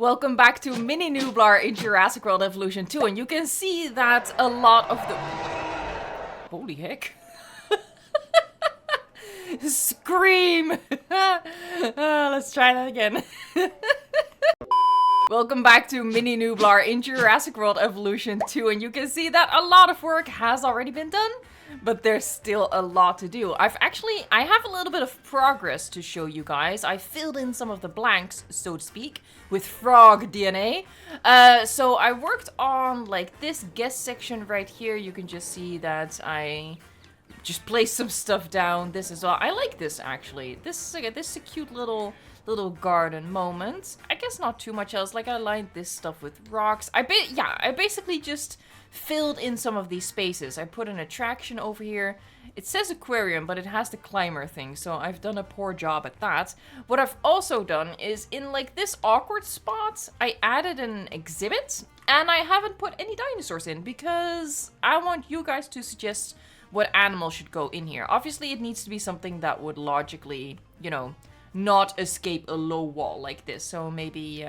Welcome back to Mini NUBLAR in Jurassic World Evolution 2, and you can see that a lot of the... Holy heck. Scream! Let's try that again. Welcome back to Mini NUBLAR in Jurassic World Evolution 2, and you can see that a lot of work has already been done, but there's still a lot to do. I have a little bit of progress to show you guys. I filled in some of the blanks, so to speak, with frog DNA. So I worked on like this guest section right here. You can just see that I just placed some stuff down. This as well. I like this actually. This is a cute little garden moment. I guess not too much else. Like I lined this stuff with rocks. I basically just filled in some of these spaces. I put an attraction over here. It says aquarium, but it has the climber thing, so I've done a poor job at that. What I've also done is in like this awkward spot, I added an exhibit, and I haven't put any dinosaurs in because I want you guys to suggest what animal should go in here. Obviously, it needs to be something that would logically, you know, not escape a low wall like this. So maybe,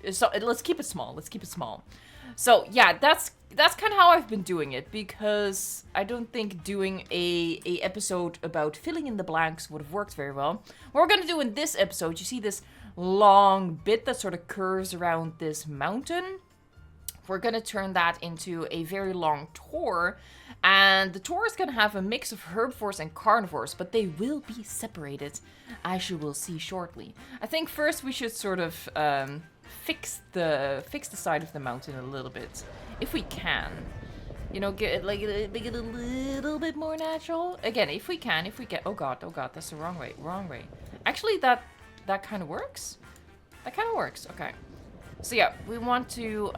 let's keep it small. Let's keep it small. So yeah, that's kind of how I've been doing it, because I don't think doing a episode about filling in the blanks would have worked very well. What we're gonna do in this episode, you see this long bit that sort of curves around this mountain. We're gonna turn that into a very long tour, and the tour is gonna have a mix of herbivores and carnivores, but they will be separated, as you will see shortly. I think first we should sort of fix the side of the mountain a little bit, if we can. You know, make it a little bit more natural. Again, if we can. Oh god, that's the wrong way. Actually, that kind of works. That kind of works. Okay. So yeah, we want to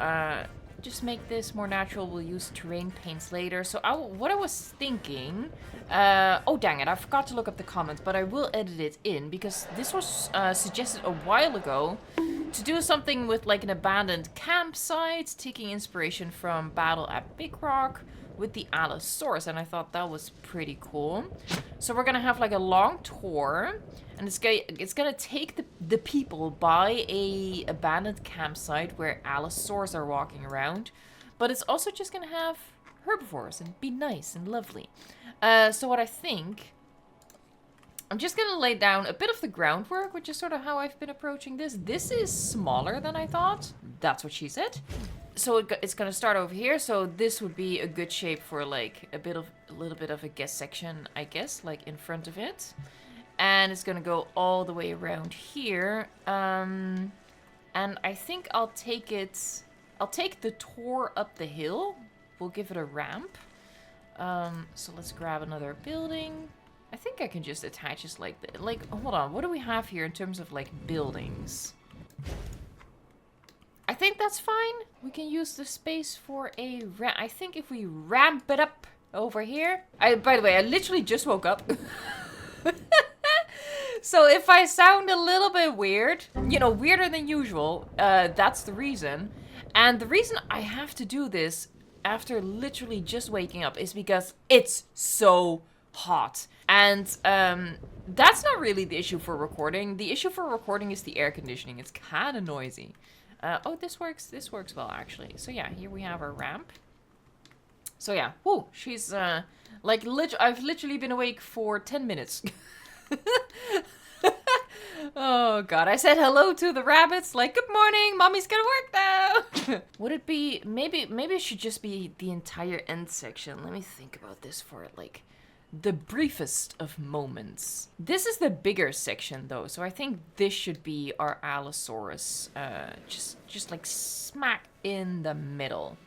just make this more natural. We'll use terrain paints later. So what I was thinking... oh dang it, I forgot to look up the comments, but I will edit it in, because this was suggested a while ago to do something with like an abandoned campsite, taking inspiration from Battle at Big Rock with the Allosaurus, and I thought that was pretty cool. So we're gonna have like a long tour, and it's gonna take the people by a abandoned campsite where Allosaurus are walking around, but it's also just gonna have herbivores and be nice and lovely. So what I think, I'm just gonna lay down a bit of the groundwork, which is sort of how I've been approaching this. This is smaller than I thought. That's what she said. So it's gonna start over here. So this would be a good shape for like a little bit of a guest section, I guess, like in front of it. And it's gonna go all the way around here. And I think I'll take the tour up the hill. We'll give it a ramp. So let's grab another building. I think I can just attach this like, hold on, what do we have here in terms of like buildings? I think that's fine. We can use the space for a ramp. I think if we ramp it up over here. By the way, I literally just woke up. So if I sound a little bit weird, you know, weirder than usual, that's the reason. And the reason I have to do this after literally just waking up is because it's so hot. And that's not really the issue for recording. The issue for recording is the air conditioning. It's kind of noisy. Oh, this works well actually. So yeah, here we have our ramp. So yeah, whoa, she's like I've literally been awake for 10 minutes. Oh god, I said hello to the rabbits, like, good morning, mommy's gonna work now. Would it be, maybe it should just be the entire end section. Let me think about this for like the briefest of moments. This is the bigger section though, so I think this should be our Allosaurus, just like smack in the middle.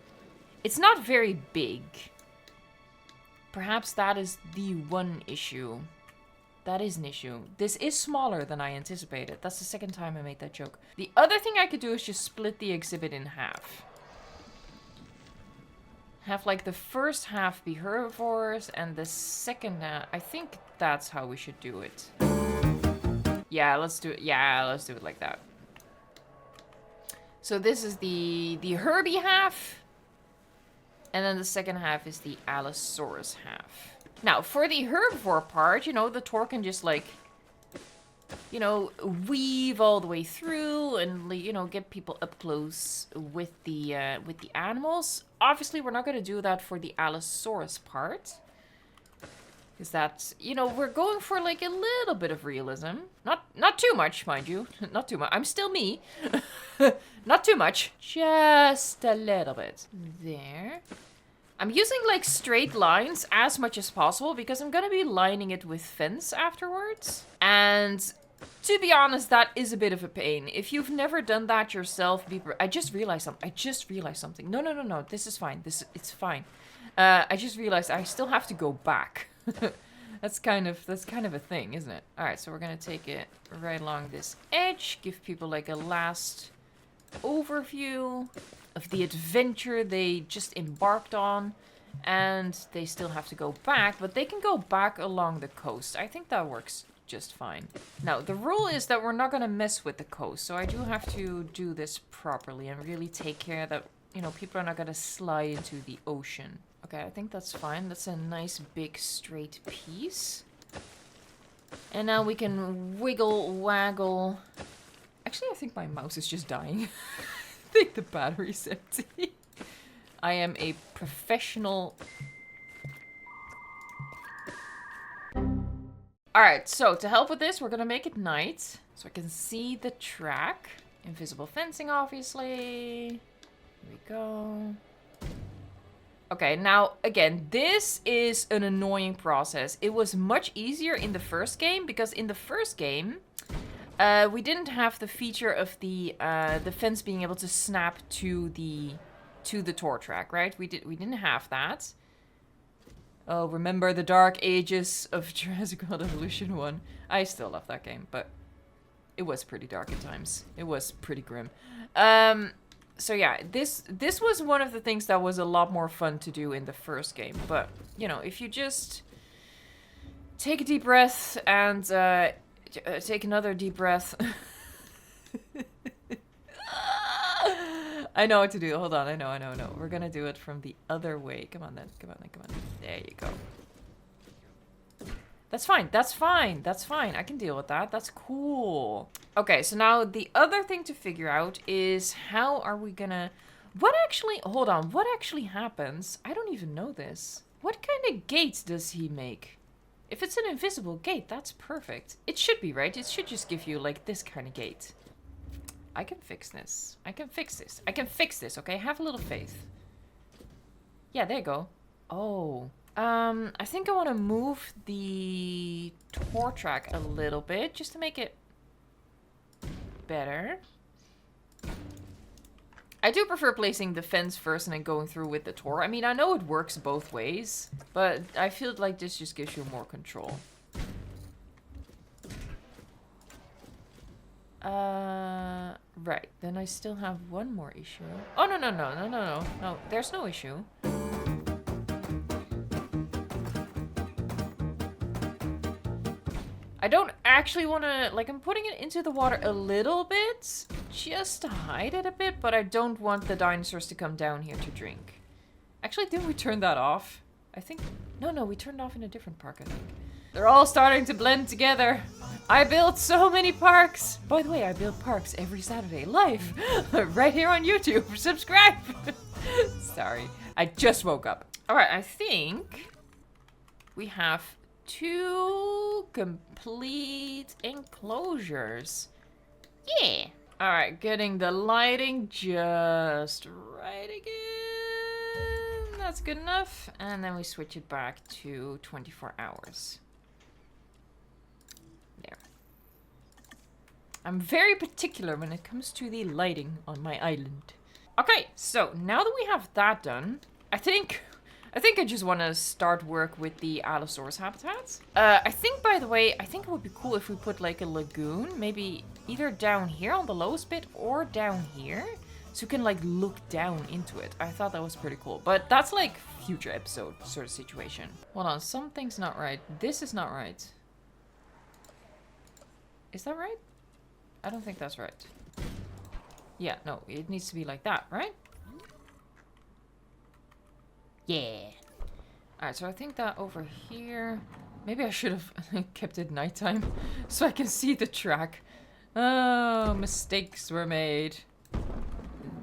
It's not very big. Perhaps that is the one issue. That is an issue. This is smaller than I anticipated. That's the second time I made that joke. The other thing I could do is just split the exhibit in half. Have like the first half be herbivores and the second half... I think that's how we should do it. Yeah, let's do it. Yeah, let's do it like that. So this is the Herbie half. And then the second half is the Allosaurus half. Now, for the herbivore part, you know, the tour can just, like, you know, weave all the way through and, you know, get people up close with the animals. Obviously, we're not going to do that for the Allosaurus part. Because that's, you know, we're going for like a little bit of realism. Not too much, mind you. Not too much. I'm still me. Not too much. Just a little bit. There. I'm using like straight lines as much as possible because I'm going to be lining it with fence afterwards. And to be honest, that is a bit of a pain. If you've never done that yourself, I just realized something. No. This is fine. It's fine. I just realized I still have to go back. That's kind of a thing, isn't it? All right, so we're gonna take it right along this edge, give people like a last overview of the adventure they just embarked on, and they still have to go back, but they can go back along the coast. I think that works just fine. Now, the rule is that we're not gonna mess with the coast, so I do have to do this properly and really take care that, you know, people are not gonna slide into the ocean. Okay, I think that's fine. That's a nice big straight piece. And now we can wiggle, waggle. Actually, I think my mouse is just dying. I think the battery's empty. I am a professional. Alright, so to help with this, we're gonna make it night. So I can see the track. Invisible fencing, obviously. Here we go. Okay, now, again, this is an annoying process. It was much easier in the first game, because in the first game, we didn't have the feature of the fence being able to snap to the tour track, right? We didn't have that. Oh, remember the dark ages of Jurassic World Evolution 1. I still love that game, but it was pretty dark at times. It was pretty grim. So yeah, this was one of the things that was a lot more fun to do in the first game. But, you know, if you just take a deep breath and take another deep breath. I know what to do. Hold on. I know. We're gonna do it from the other way. Come on then. There you go. That's fine. I can deal with that. That's cool. Okay, so now the other thing to figure out is how are we gonna... Hold on. What actually happens? I don't even know this. What kind of gate does he make? If it's an invisible gate, that's perfect. It should be, right? It should just give you, like, this kind of gate. I can fix this. I can fix this, okay? Have a little faith. Yeah, there you go. Oh... I think I want to move the tour track a little bit just to make it better. I do prefer placing the fence first and then going through with the tour. I mean, I know it works both ways, but I feel like this just gives you more control. Right. Then I still have one more issue. Oh, no. There's no issue. I don't actually want to, like, I'm putting it into the water a little bit, just to hide it a bit, but I don't want the dinosaurs to come down here to drink. Actually, didn't we turn that off? I think, no, we turned off in a different park, I think. They're all starting to blend together. I built so many parks. By the way, I build parks every Saturday, live, right here on YouTube. Subscribe. Sorry, I just woke up. All right, I think we have 2 complete enclosures. Yeah. All right, getting the lighting just right again. That's good enough. And then we switch it back to 24 hours. There. I'm very particular when it comes to the lighting on my island. Okay, so now that we have that done, I think I just want to start work with the Allosaurus habitats. I think, by the way, I think it would be cool if we put like a lagoon, maybe either down here on the lowest bit or down here, so you can like look down into it. I thought that was pretty cool, but that's like future episode sort of situation. Hold on, something's not right. This is not right. Is that right? I don't think that's right. Yeah, no, it needs to be like that, right? Yeah. Alright, so I think that over here Maybe I should have kept it nighttime so I can see the track. Oh, mistakes were made.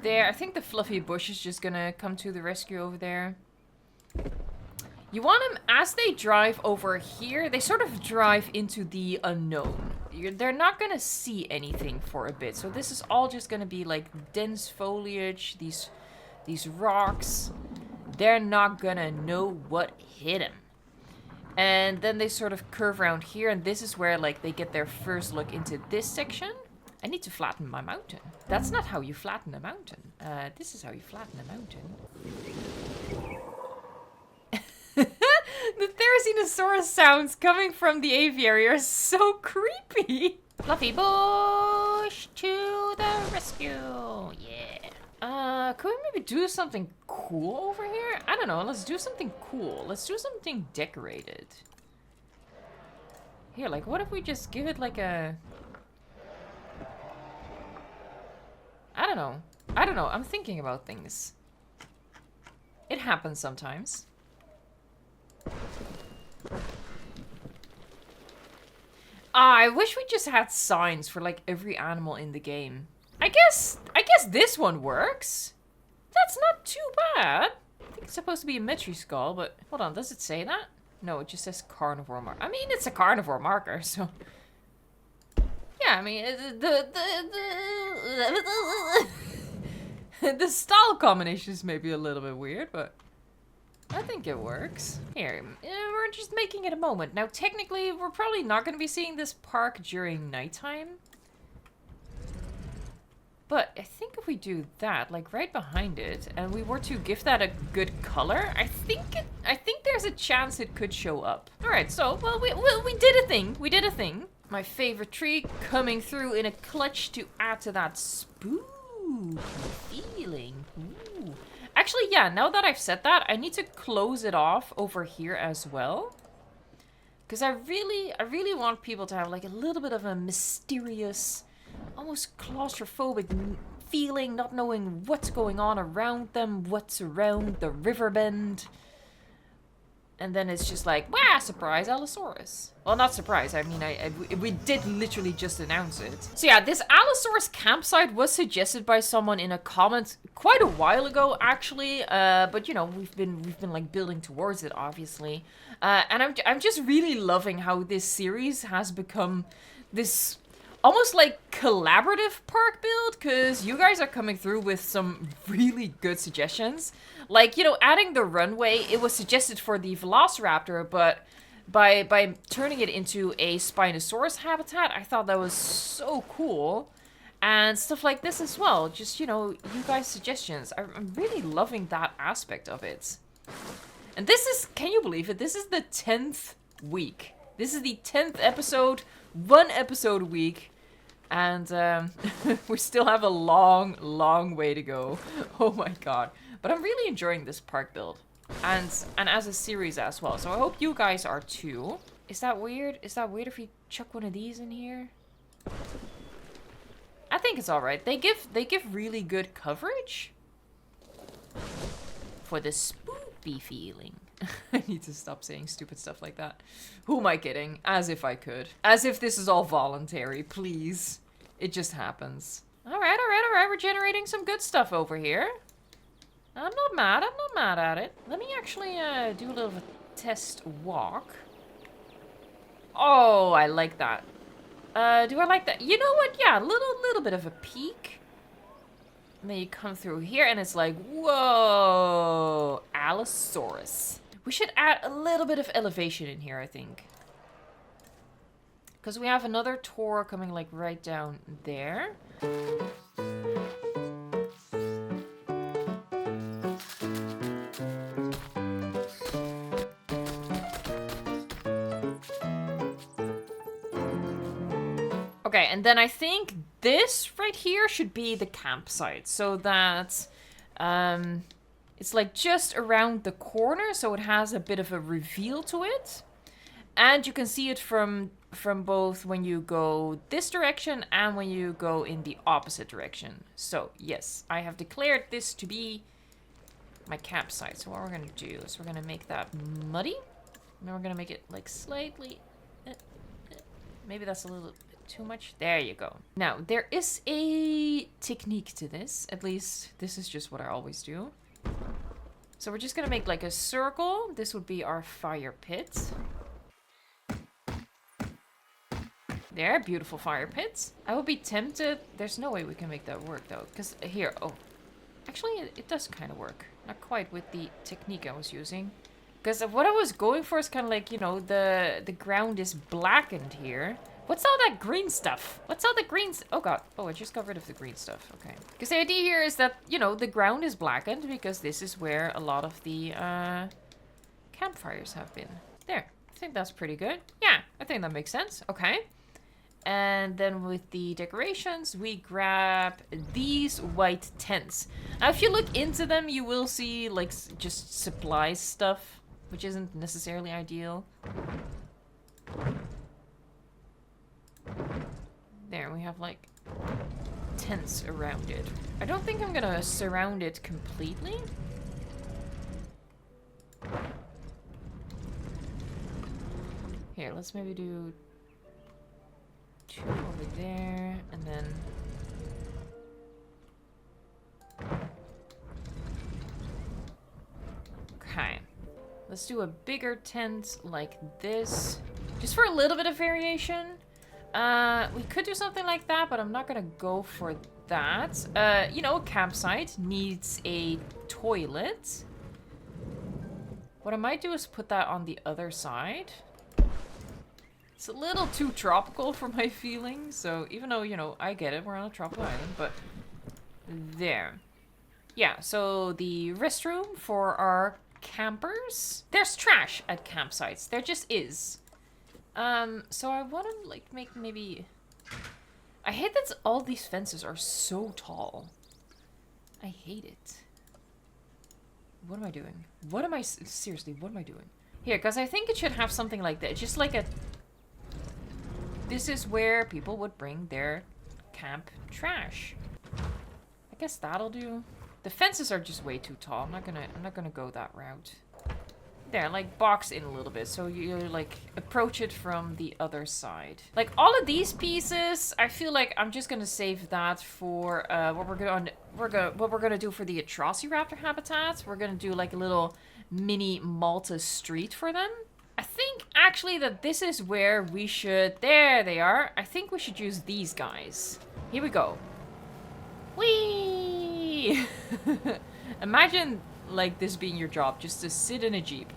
There, I think the fluffy bush is just gonna come to the rescue over there. You want them, as they drive over here, they sort of drive into the unknown. They're not gonna see anything for a bit. So this is all just gonna be like dense foliage, these rocks. They're not gonna know what hit them. And then they sort of curve around here, and this is where like they get their first look into this section. I need to flatten my mountain. That's not how you flatten a mountain. This is how you flatten a mountain. The Therizinosaurus sounds coming from the aviary are so creepy. Fluffy bush to the rescue. Yeah. Could we maybe do something cool over here? I don't know. Let's do something cool. Let's do something decorated. Here, like, what if we just give it like a... I don't know. I don't know. I'm thinking about things. It happens sometimes. I wish we just had signs for like every animal in the game. I guess this one works. That's not too bad. I think it's supposed to be a Metri skull, but hold on, does it say that? No, it just says carnivore marker. I mean, it's a carnivore marker, so yeah. I mean, the style combinations may be a little bit weird, but I think it works. Here, we're just making it a moment. Now, technically, we're probably not going to be seeing this park during nighttime. But I think if we do that, like right behind it, and we were to give that a good color, I think there's a chance it could show up. All right, so, well, we did a thing. We did a thing. My favorite tree coming through in a clutch to add to that spooky feeling. Ooh. Actually, yeah, now that I've said that, I need to close it off over here as well. Because I really want people to have like a little bit of a mysterious, almost claustrophobic feeling, not knowing what's going on around them, what's around the river bend. And then it's just like, wow, surprise, Allosaurus. Well, not surprise. I mean, we did literally just announce it. So yeah, this Allosaurus campsite was suggested by someone in a comment quite a while ago, actually. But you know, we've been like building towards it, obviously. And I'm just really loving how this series has become this almost like collaborative park build, because you guys are coming through with some really good suggestions. Like, you know, adding the runway, it was suggested for the Velociraptor, but by turning it into a Spinosaurus habitat, I thought that was so cool. And stuff like this as well. Just, you know, you guys' suggestions. I'm really loving that aspect of it. And this is, can you believe it? This is the 10th week. This is the 10th episode, 1 episode a week. And we still have a long way to go. Oh my god. But I'm really enjoying this park build. And as a series as well. So I hope you guys are too. Is that weird? Is that weird if we chuck one of these in here? I think it's alright. They give really good coverage for the spoopy feeling. I need to stop saying stupid stuff like that. Who am I kidding? As if I could. As if this is all voluntary, please. It just happens. Alright. We're generating some good stuff over here. I'm not mad at it. Let me actually do a little test walk. Oh, I like that. Do I like that? You know what? Yeah, a little bit of a peek. And then you come through here and it's like, whoa, Allosaurus. We should add a little bit of elevation in here, I think. Because we have another tour coming like right down there. Okay, and then I think this right here should be the campsite, so that it's like just around the corner, so it has a bit of a reveal to it. And you can see it from both when you go this direction and when you go in the opposite direction. So yes, I have declared this to be my campsite. So what we're going to do is we're going to make that muddy. Now we're gonna make it like slightly... maybe that's a little bit too much. There you go. Now, there is a technique to this. At least, this is just what I always do. So we're just gonna make like a circle. This would be our fire pit. There, beautiful fire pits. I would be tempted... There's no way we can make that work though. Because here, oh. Actually, it does kind of work. Not quite with the technique I was using. Because what I was going for is kind of like, you know, the ground is blackened here. What's all that green stuff? What's all the green... Oh god. Oh, I just got rid of the green stuff. Okay. Because the idea here is that, you know, the ground is blackened because this is where a lot of the campfires have been. There. I think that's pretty good. Yeah, I think that makes sense. Okay. And then with the decorations, we grab these white tents. Now, if you look into them, you will see, like, just supplies stuff, which isn't necessarily ideal. There, we have, like, tents around it. I don't think I'm gonna surround it completely. Here, let's maybe do... 2 over there, and then... Okay. Let's do a bigger tent like this. Just for a little bit of variation. We could do something like that, but I'm not gonna go for that. You know, a campsite needs a toilet. What I might do is put that on the other side. It's a little too tropical for my feelings, so even though, you know, I get it, we're on a tropical island, but there. Yeah, so the restroom for our campers. There's trash at campsites. There just is. So I want to, like, make maybe... I hate that all these fences are so tall. I hate it. What am I doing? What am I... Seriously, what am I doing? Here, because I think it should have something like that. Just like a... This is where people would bring their camp trash. I guess that'll do. The fences are just way too tall. I'm not gonna go that route. There, like box in a little bit so you like approach it from the other side. Like all of these pieces, I feel like I'm just gonna save that for what we're gonna do for the Atrociraptor habitats. We're gonna do like a little mini Malta street for them. I think actually that this is where we should... There they are. I think we should use these guys. Here we go. Whee! Imagine like this being your job, just to sit in a Jeep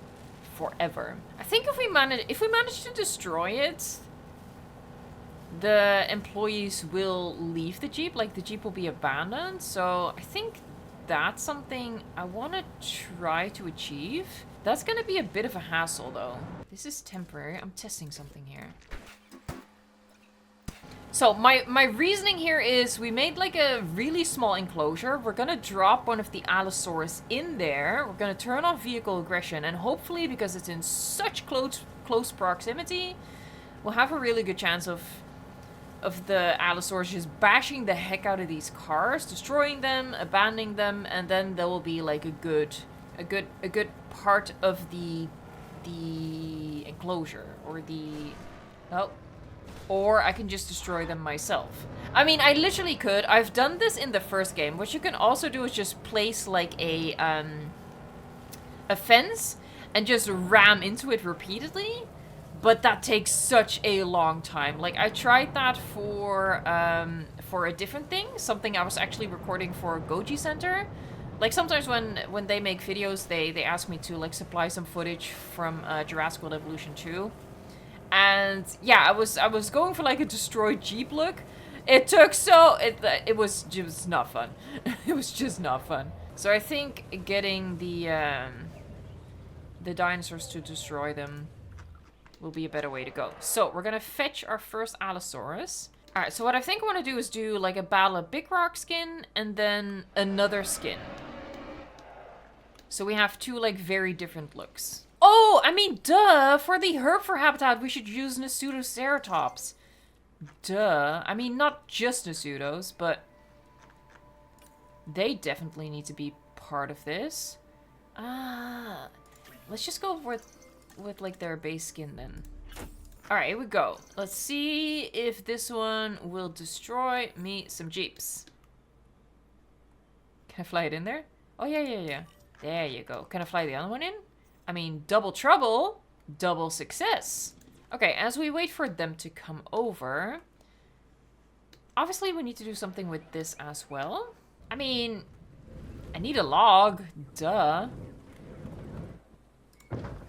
forever. I think if we manage to destroy it, the employees will leave the Jeep. Like the Jeep will be abandoned. So I think that's something I want to try to achieve. That's gonna be a bit of a hassle though. This is temporary. I'm testing something here. So my reasoning here is we made like a really small enclosure. We're gonna drop one of the Allosaurus in there. We're gonna turn off vehicle aggression, and hopefully, because it's in such close proximity, we'll have a really good chance of the Allosaurus just bashing the heck out of these cars, destroying them, abandoning them, and then there will be like a good part of the enclosure, or the... Oh. Or I can just destroy them myself. I mean, I literally could. I've done this in the first game. What you can also do is just place like a fence and just ram into it repeatedly. But that takes such a long time. Like, I tried that for a different thing. Something I was actually recording for Goji Center. Like, sometimes when they make videos, they ask me to, like, supply some footage from Jurassic World Evolution 2. And, yeah, I was going for, like, a destroyed Jeep look. It took so... It was just not fun. It was just not fun. So I think getting the dinosaurs to destroy them will be a better way to go. So, we're gonna fetch our first Allosaurus. Alright, so what I think I want to do is do, like, a Battle of Big Rock skin, and then another skin. So we have two, like, very different looks. Oh, I mean, duh! For the Herbivorous habitat, we should use Nasutoceratops. Duh. I mean, not just Nasutos, but they definitely need to be part of this. Let's just go with with like their base skin then. Alright, here we go. Let's see if this one will destroy me some jeeps. Can I fly it in there? Oh, yeah. There you go. Can I fly the other one in? I mean, double trouble, double success. Okay, as we wait for them to come over, obviously we need to do something with this as well. I mean, I need a log, duh.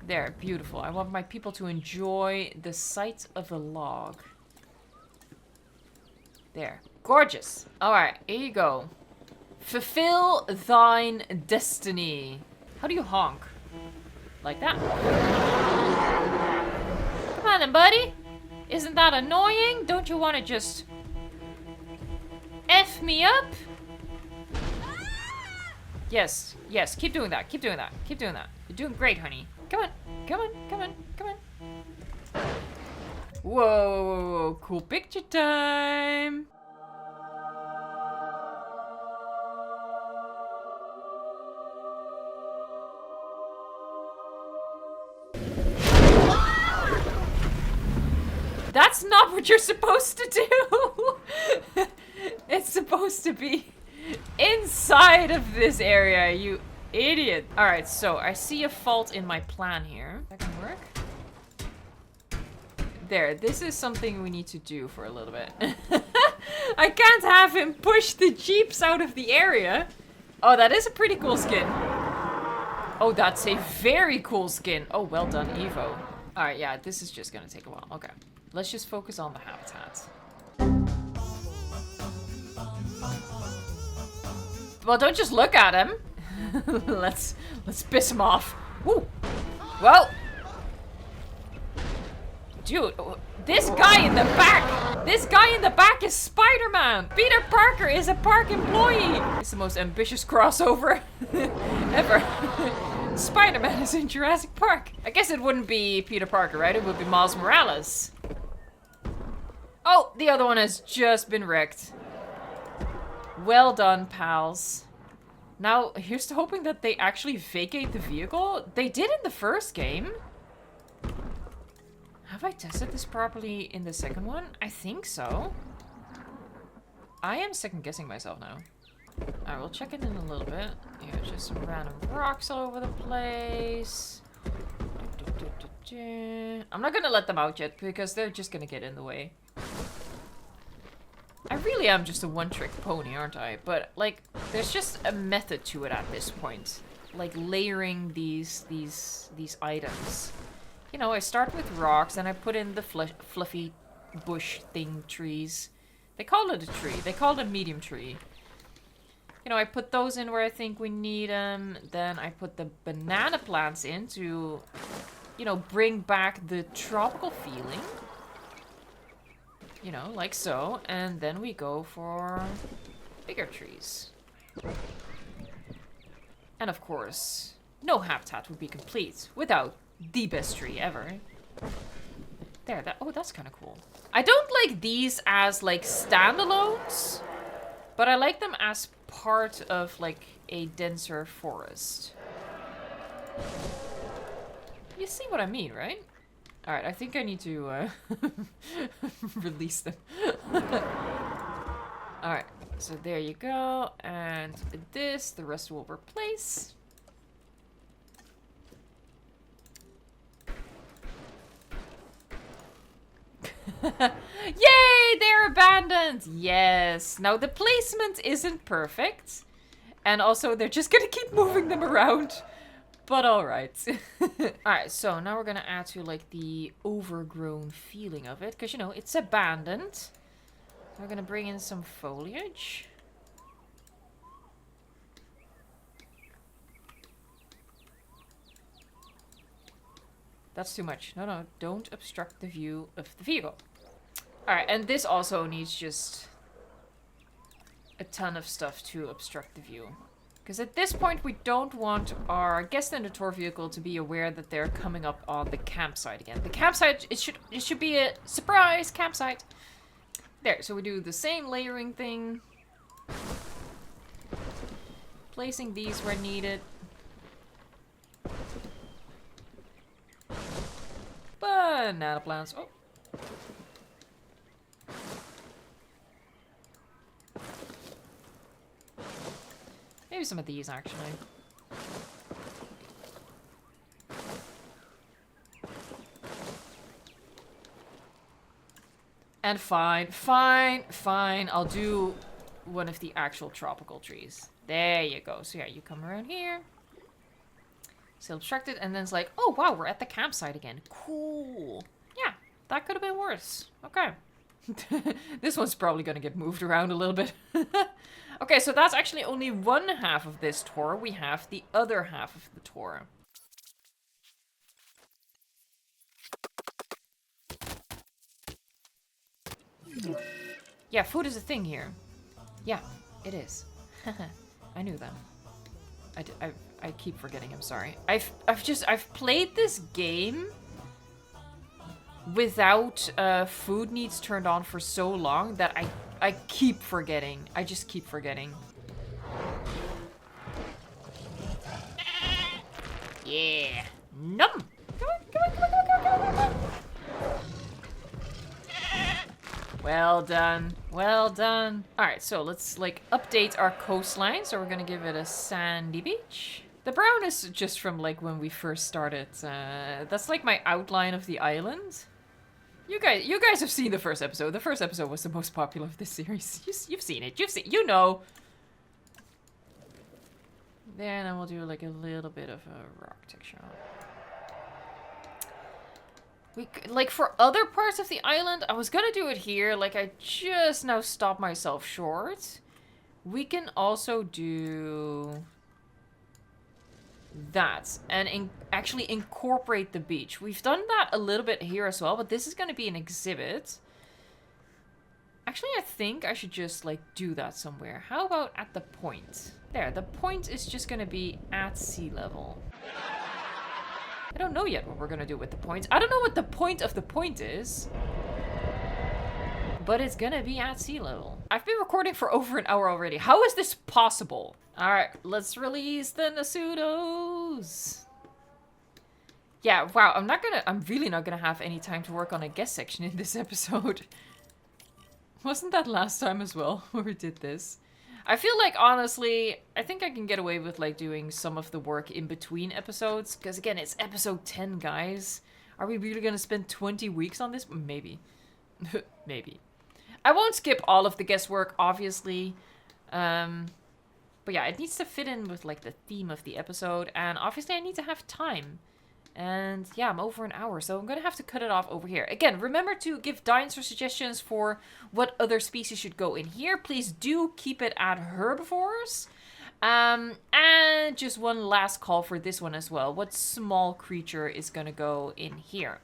There, beautiful. I want my people to enjoy the sight of a log. There, gorgeous. Alright, here you go. Fulfill thine destiny. How do you honk? Like that. Come on then, buddy. Isn't that annoying? Don't you want to just F me up? Yes, yes, keep doing that, keep doing that, keep doing that. You're doing great, honey. Come on, come on, come on, come on. Whoa, cool picture time. That's not what you're supposed to do. It's supposed to be inside of this area, you idiot. Alright, so I see a fault in my plan here. That can work. There, this is something we need to do for a little bit. I can't have him push the jeeps out of the area. Oh, that is a pretty cool skin. Oh, that's a very cool skin. Oh, well done, Evo. Alright, yeah, this is just gonna take a while. Okay. Let's just focus on the habitat. Well, don't just look at him. let's piss him off. Woo. Well, dude, this guy in the back. This guy in the back is Spider-Man. Peter Parker is a park employee. It's the most ambitious crossover ever. Spider-Man is in Jurassic Park. I guess it wouldn't be Peter Parker, right? It would be Miles Morales. Oh, the other one has just been wrecked. Well done, pals. Now, here's to hoping that they actually vacate the vehicle. They did in the first game. Have I tested this properly in the second one? I think so. I am second guessing myself now. Alright, we'll check it in a little bit. Yeah, just some random rocks all over the place. I'm not gonna let them out yet because they're just gonna get in the way. I really am just a one-trick pony, aren't I? But, like, there's just a method to it at this point. Like, layering these items. You know, I start with rocks, and I put in the fluffy bush thing trees. They call it a tree. They call it a medium tree. You know, I put those in where I think we need them. Then I put the banana plants in to, you know, bring back the tropical feeling. You know, like so. And then we go for bigger trees. And of course, no habitat would be complete without the best tree ever. There, oh, that's kind of cool. I don't like these as, like, standalones, but I like them as part of, like, a denser forest. You see what I mean, right? Alright, I think I need to release them. Alright, so there you go. And this, the rest will replace. Yay! They're abandoned! Yes. Now, the placement isn't perfect. And also, they're just gonna keep moving them around. But alright. Alright, so now we're gonna add to, like, the overgrown feeling of it. Because, you know, it's abandoned. We're gonna bring in some foliage. That's too much. No, no, don't obstruct the view of the vehicle. Alright, and this also needs just a ton of stuff to obstruct the view. Because at this point, we don't want our guest in the tour vehicle to be aware that they're coming up on the campsite again. The campsite, it should be a surprise campsite. There, so we do the same layering thing. Placing these where needed. nanoplants. Oh. Maybe some of these, actually. And fine. I'll do one of the actual tropical trees. There you go. So yeah, you come around here. Still obstructed, and then it's like, oh wow, we're at the campsite again. Cool. Yeah, that could have been worse. Okay. This one's probably gonna get moved around a little bit. Okay, so that's actually only one half of this tour. We have the other half of the tour. Yeah, food is a thing here. Yeah, it is. I knew that. I keep forgetting, I'm sorry. I've played this game without food needs turned on for so long that I keep forgetting. I just keep forgetting. Yeah. Nom! Come on. Well done. Well done. Alright, so let's like update our coastline. So we're gonna give it a sandy beach. The brown is just from like when we first started. That's like my outline of the island. You guys have seen the first episode. The first episode was the most popular of this series. You've seen it. You know. Then we'll do like a little bit of a rock texture. Like for other parts of the island, I was gonna do it here. Like I just now stopped myself short. We can also do that and actually incorporate the beach. We've done that a little bit here as well, but this is gonna be an exhibit. Actually, I think I should just like do that somewhere. How about at the point? There, the point is just gonna be at sea level. I don't know yet what we're gonna do with the points. I don't know what the point of the point is. But it's gonna be at sea level. I've been recording for over an hour already. How is this possible? Alright, let's release the Nasudos. Yeah, wow, I'm really not gonna have any time to work on a guest section in this episode. Wasn't that last time as well, where we did this? I feel like, honestly, I think I can get away with, like, doing some of the work in between episodes. Because, again, it's episode 10, guys. Are we really going to spend 20 weeks on this? Maybe. Maybe. I won't skip all of the guesswork, obviously. But, yeah, it needs to fit in with, like, the theme of the episode. And, obviously, I need to have time. And, yeah, I'm over an hour, so I'm going to have to cut it off over here. Again, remember to give dinosaur suggestions for what other species should go in here. Please do keep it at herbivores. And just one last call for this one as well. What small creature is going to go in here?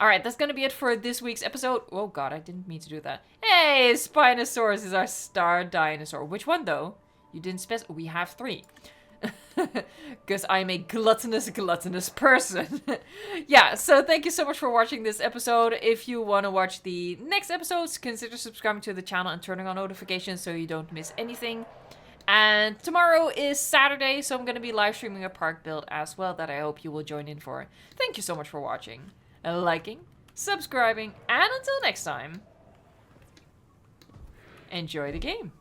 Alright, that's going to be it for this week's episode. Oh, God, I didn't mean to do that. Hey, Spinosaurus is our star dinosaur. Which one, though? You didn't specify. We have 3. Because I'm a gluttonous person. Yeah, so thank you so much for watching this episode. If you want to watch the next episodes, consider subscribing to the channel and turning on notifications so you don't miss anything. And tomorrow is Saturday, so I'm going to be live streaming a park build as well that I hope you will join in for. Thank you so much for watching, liking, subscribing, and until next time, enjoy the game.